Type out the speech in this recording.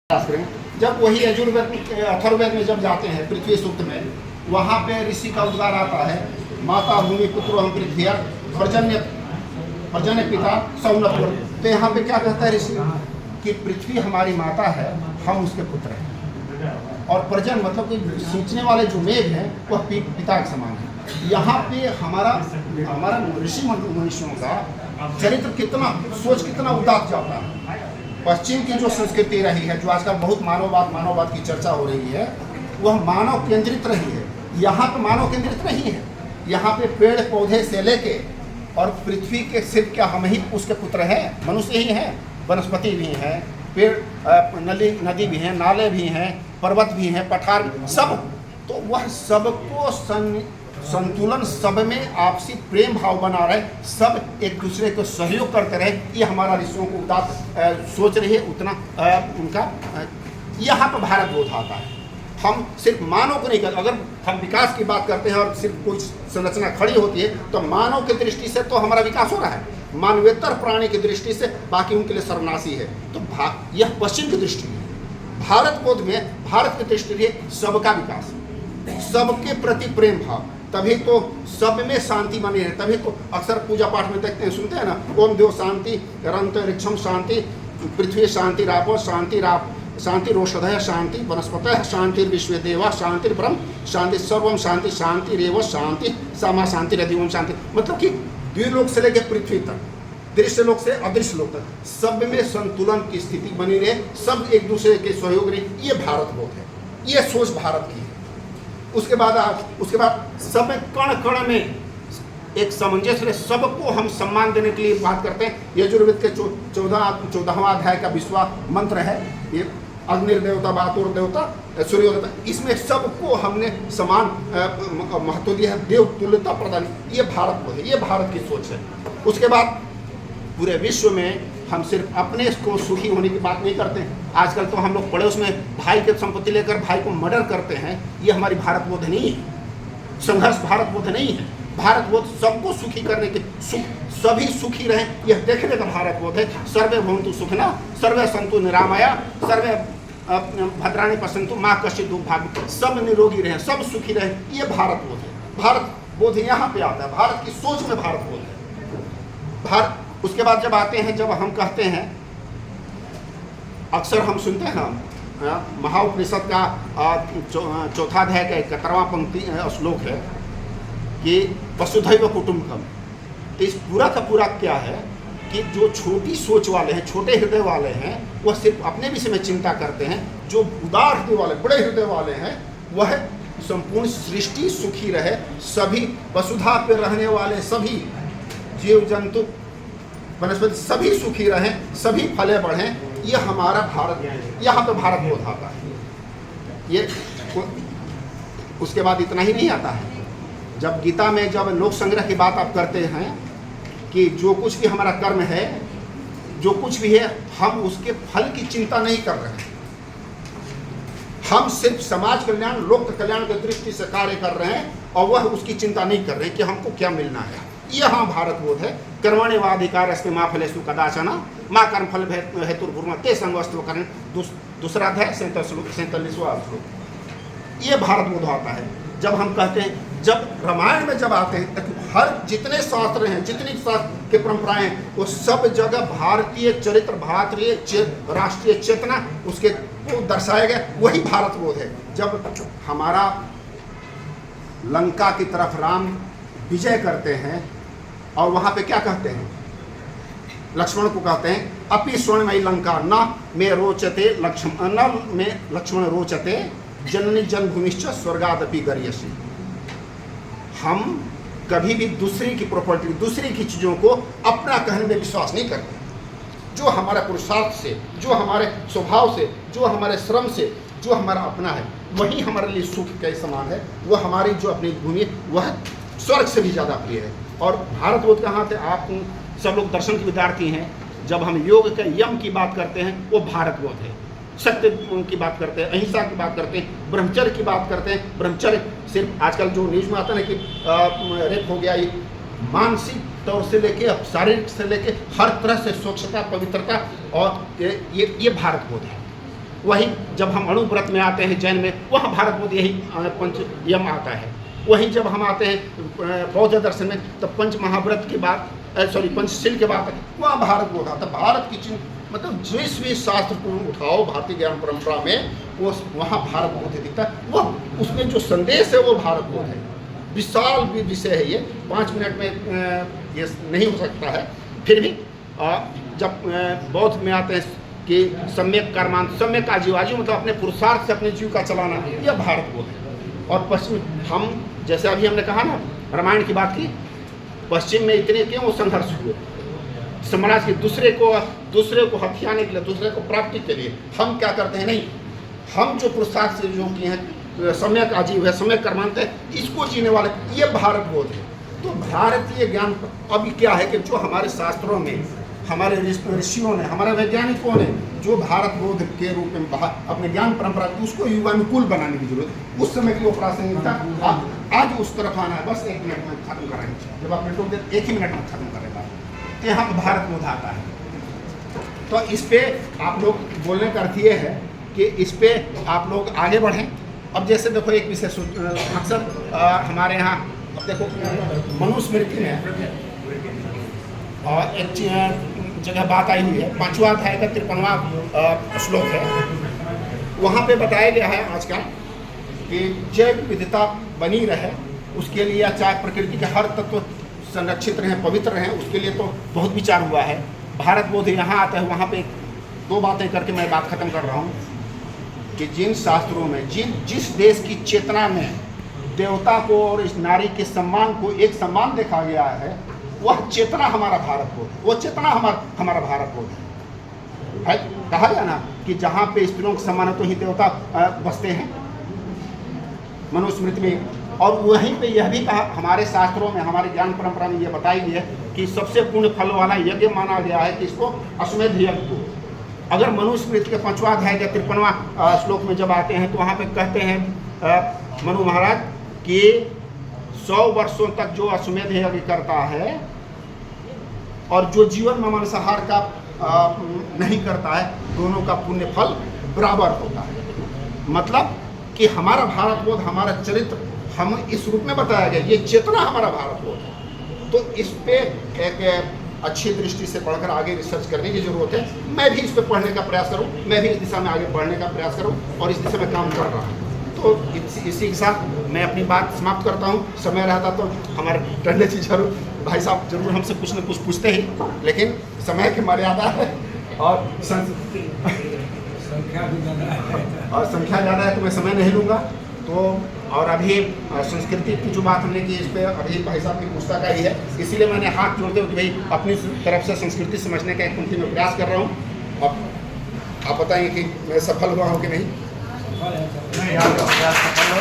करें। जब वही यजुर्वेद अथर्ववेद में जब जाते हैं पृथ्वी सूक्त में, वहाँ पे ऋषि का उद्गार आता है, माता भूमि पुत्रो हम पृथ्वी पर्जन्य पिता सौनक। तो यहाँ पे क्या कहता है ऋषि कि पृथ्वी हमारी माता है, हम उसके पुत्र हैं, और पर्जन मतलब कि सींचने वाले जो मेघ हैं वह पिता के समान है। यहाँ पे हमारा ऋषि मनुष्यों का चरित्र कितना, सोच कितना उदात जाता है। पश्चिम की जो संस्कृति रही है, जो आजकल बहुत मानववाद की चर्चा हो रही है, वह मानव केंद्रित रही है। यहाँ पे मानव केंद्रित नहीं है। यहाँ पे पेड़ पौधे से लेके और पृथ्वी के सिर्फ क्या हम ही उसके पुत्र हैं, मनुष्य ही हैं, वनस्पति भी हैं, पेड़ नदी भी हैं, नाले भी हैं, पर्वत भी हैं, पठार सब। तो वह सबको संतुलन, सब में आपसी प्रेम भाव बना रहे, सब एक दूसरे को सहयोग करते रहे। ये हमारा ऋषियों को उदात सोच रही है, उतना उनका यहाँ पर भारत बोध आता है। हम सिर्फ मानव को नहीं कर, अगर हम विकास की बात करते हैं और सिर्फ कुछ संरचना खड़ी होती है तो मानव की दृष्टि से तो हमारा विकास हो रहा है, मानवेतर प्राणी की दृष्टि से बाकी उनके लिए सर्वनाशी है। तो यह पश्चिम की दृष्टि है। भारत बोध में, भारत की दृष्टि है सबका विकास, सबके प्रति प्रेम भाव, तभी तो सब में शांति बनी है। तभी तो अक्सर पूजा पाठ में देखते हैं, सुनते हैं ना, ओम देव शांति रंतरिक्षम शांति पृथ्वी शांति रापो शांति रोषधय शांति वनस्पतः शांति विश्व देवा शांति ब्रह्म शांति सर्वम शांति शांति रेव शांति सामा शांति रदिवम शांति। मतलब कि द्विलोक से लेकर पृथ्वी तक, दृश्य लोक से अदृश्य लोक तक, सब में संतुलन की स्थिति बनी रहे, सब एक दूसरे के सहयोग रहे। ये भारत बोध है, ये सोच भारत की है। उसके बाद सब कण कण में एक सामंजस्य, सबको हम सम्मान देने के लिए बात करते हैं। यजुर्वेद के 14वां अध्याय का 20वां मंत्र है, ये अग्निर्देवता, बातुर देवता, सूर्य देवता, इसमें सबको हमने समान महत्व दिया है, देव तुल्यता प्रदान। ये भारत को है, ये भारत की सोच है। उसके बाद पूरे विश्व में हम सिर्फ अपने को सुखी होने की बात नहीं करते हैं। आजकल तो हम लोग पड़ोस में भाई की संपत्ति लेकर भाई को मर्डर करते हैं। ये हमारी भारत बोध नहीं है, संघर्ष भारत बोध नहीं है। भारत बोध सबको सुखी करने के, सभी सुखी रहें, यह देखने का भारत बोध है। सर्वे भवन्तु सुखिनः, सर्वे सन्तु निरामया, सर्वे भद्राणि पश्यन्तु मा कश्चित् दुःखभाग्। सब निरोगी रहें, सब सुखी रहें, ये भारत बोध है। भारत बोध यहाँ पे आता है, भारत की सोच में भारत बोध है। उसके बाद जब आते हैं, जब हम कहते हैं, अक्सर हम सुनते हैं ना, महाउपनिषद का चौथा अध्याय का 71वां पंक्ति श्लोक है कि वसुधैव कुटुम्बकम। तो इस पूरा का पूरा क्या है कि जो छोटी सोच वाले हैं, छोटे हृदय वाले हैं, वह सिर्फ अपने विषय में चिंता करते हैं। जो उदार हृदय वाले, बड़े हृदय वाले हैं, वह संपूर्ण सृष्टि सुखी रहे, सभी वसुधा पे रहने वाले सभी जीव जंतु वनस्पति सभी सुखी रहें, सभी फले बढ़ें। ये हमारा भारत, यहाँ पे भारत बोध आता है। ये उसके बाद इतना ही नहीं आता है। जब गीता में जब लोक संग्रह की बात आप करते हैं कि जो कुछ भी हमारा कर्म है, जो कुछ भी है, हम उसके फल की चिंता नहीं कर रहे हैं। हम सिर्फ समाज कल्याण, लोक कल्याण की दृष्टि से कार्य कर रहे हैं, और वह उसकी चिंता नहीं कर रहे कि हमको क्या मिलना है। यहाँ भारत बोध है। कर्मण्येवाधिकारस्ते मा फलेषु कदाचन मा कर्मफल हेतुर्भुर्मा ते संगोऽस्त्व करें। दूसरा अध्याय 47वां श्लोक। ये भारत बोध आता है। जब हम कहते हैं, जब रामायण में जब आते हैं, तो हर जितने शास्त्र हैं, जितनी शास्त्र की परंपराएं हैं, वो सब जगह भारतीय चरित्र, भारतीय राष्ट्रीय चेतना उसके को दर्शाया गया। वही भारत बोध है। जब हमारा लंका की तरफ राम विजय करते हैं, और वहाँ पे क्या कहते हैं, लक्ष्मण को कहते हैं, अपि स्वर्णमयी लंका न मे रोचते लक्ष्मण, न मे लक्ष्मण रोचते जननी जन्मभूमिश्च स्वर्गादपि गरीयसी। हम कभी भी दूसरी की प्रॉपर्टी, दूसरी की चीज़ों को अपना कहने में विश्वास नहीं करते। जो हमारे पुरुषार्थ से, जो हमारे स्वभाव से, जो हमारे श्रम से, जो हमारा अपना है, वही हमारे लिए सुख के समान है। वह हमारी जो अपनी भूमि है, वह स्वर्ग से भी ज़्यादा प्रिय है। और भारत बोध कहाँ थे? आप सब लोग दर्शन के विद्यार्थी हैं। जब हम योग के यम की बात करते हैं, वो भारत बोध है। सत्य की बात करते हैं, अहिंसा की बात करते हैं, ब्रह्मचर्य की बात करते हैं। ब्रह्मचर्य सिर्फ आजकल जो न्यूज़ में आता है ना कि रेप हो गया, ये मानसिक तौर से लेके, शारीरिक से लेके हर तरह से स्वच्छता, पवित्रता, और ये भारत बोध है। वही जब हम अणुव्रत में आते हैं जैन में, वहाँ भारत बोध यही पंच यम आता है। वहीं जब हम आते हैं बौद्ध दर्शन में, तब पंच महाव्रत की बात, सॉरी पंचशील की बात है, वहाँ भारत बोध आता है। भारत की चिन्ह मतलब जिस भी शास्त्र को उठाओ भारतीय ज्ञान परंपरा में, वो वहाँ भारत बोध दिखता है। वह उसमें जो संदेश है वो भारत बोध है। विशाल भी विषय है ये, 5 मिनट में ये नहीं हो सकता है। फिर भी जब बौद्ध में आते हैं कि सम्यक कर्मांत, सम्यक आजीवाजी मतलब अपने पुरुषार्थ से अपने जीव का चलाना, यह भारत बोध है। और पश्चिम, हम जैसे अभी हमने कहा ना, रामायण की बात की, पश्चिम में इतने क्यों संघर्ष हुए समाज के दूसरे को हथियाने के लिए, दूसरे को प्राप्ति के लिए। हम क्या करते हैं, नहीं, हम जो पुरुषार्थ से जो किए हैं, सम्यक आजीव है, सम्यक कर्मांत है, इसको जीने वाले, ये भारत बोध है। तो भारतीय ज्ञान अभी क्या है कि जो हमारे शास्त्रों में, हमारे ऋषियों ने, हमारे वैज्ञानिकों ने जो भारत बोध के रूप में अपने ज्ञान परंपरा उसको युगानुकूल बनाने की जरूरत, उस समय की वो प्रासंगिकता, आज उस तरफ आना है। बस 1 मिनट में खत्म करेंगे, जब आप टोक दे 1 ही मिनट में खत्म करेगा, तो यहाँ भारत बोध आता है। तो इस पे आप लोग बोलने का अर्थ ये है कि इस पे आप लोग आगे बढ़ें। अब जैसे देखो एक विषय अक्सर हमारे यहाँ देखो मनुस्मृति में और एक जगह बात आई हुई है, 5वां अध्याय का 53वां श्लोक है। वहाँ पे बताया गया है आजकल कि जैव विविधता बनी रहे, उसके लिए चाहे प्रकृति के हर तत्व संरक्षित रहें, पवित्र रहें, उसके लिए तो बहुत विचार हुआ है। भारत बोध यहाँ आता है, वहाँ पे 2 बातें करके मैं बात खत्म कर रहा हूँ कि जिन शास्त्रों में, जिस देश की चेतना में देवता को और इस नारी के सम्मान को एक सम्मान देखा गया है, वह चेतना हमारा भारत बोध है। वो चेतना हमारा भारत बोध है। कहा गया ना कि जहाँ पे स्त्रियों का सम्मान है तो ही देवता बसते हैं, मनुस्मृति में। और वहीं पे यह भी कहा, हमारे शास्त्रों में, हमारे ज्ञान परंपरा में यह बताई गई है कि सबसे पुण्य फल वाला यज्ञ माना गया है कि इसको अश्वमेध यज्ञ को। अगर मनुस्मृति के 5वां अध्याय के 53वां श्लोक में जब आते हैं तो वहाँ पे कहते हैं मनु महाराज कि 100 वर्षों तक जो अश्वमेध यज्ञ करता है और जो जीवन में मांसाहार का नहीं करता है, दोनों का पुण्य फल बराबर होता है। मतलब कि हमारा भारत बोध, हमारा चरित्र हम इस रूप में बताया गया, ये चेतना हमारा भारत बोध है। तो इस पे एक अच्छी दृष्टि से पढ़कर आगे रिसर्च करने की जरूरत है। मैं भी इस पे पढ़ने का प्रयास करूं, मैं भी इस दिशा में आगे बढ़ने का प्रयास करूं और इस दिशा में काम कर रहा हूं। तो इसी के साथ मैं अपनी बात समाप्त करता हूं। समय रहता तो हमारे टंडे जी जरूर, भाई साहब जरूर हमसे कुछ न कुछ पूछते ही, लेकिन समय की मर्यादा है और संख्या ज़्यादा है तो मैं समय नहीं लूँगा। तो और अभी संस्कृति की जो बात हमने की, इस पर अभी भाई साहब की पुस्तक आई है, इसीलिए मैंने हाथ जोड़ते हुए कि भाई अपनी तरफ से संस्कृति समझने का एक पंक्ति में प्रयास कर रहा हूँ। अब आप बताएंगे कि मैं सफल हुआ हूँ कि नहीं। नहीं, आपका प्रयास सफल हो।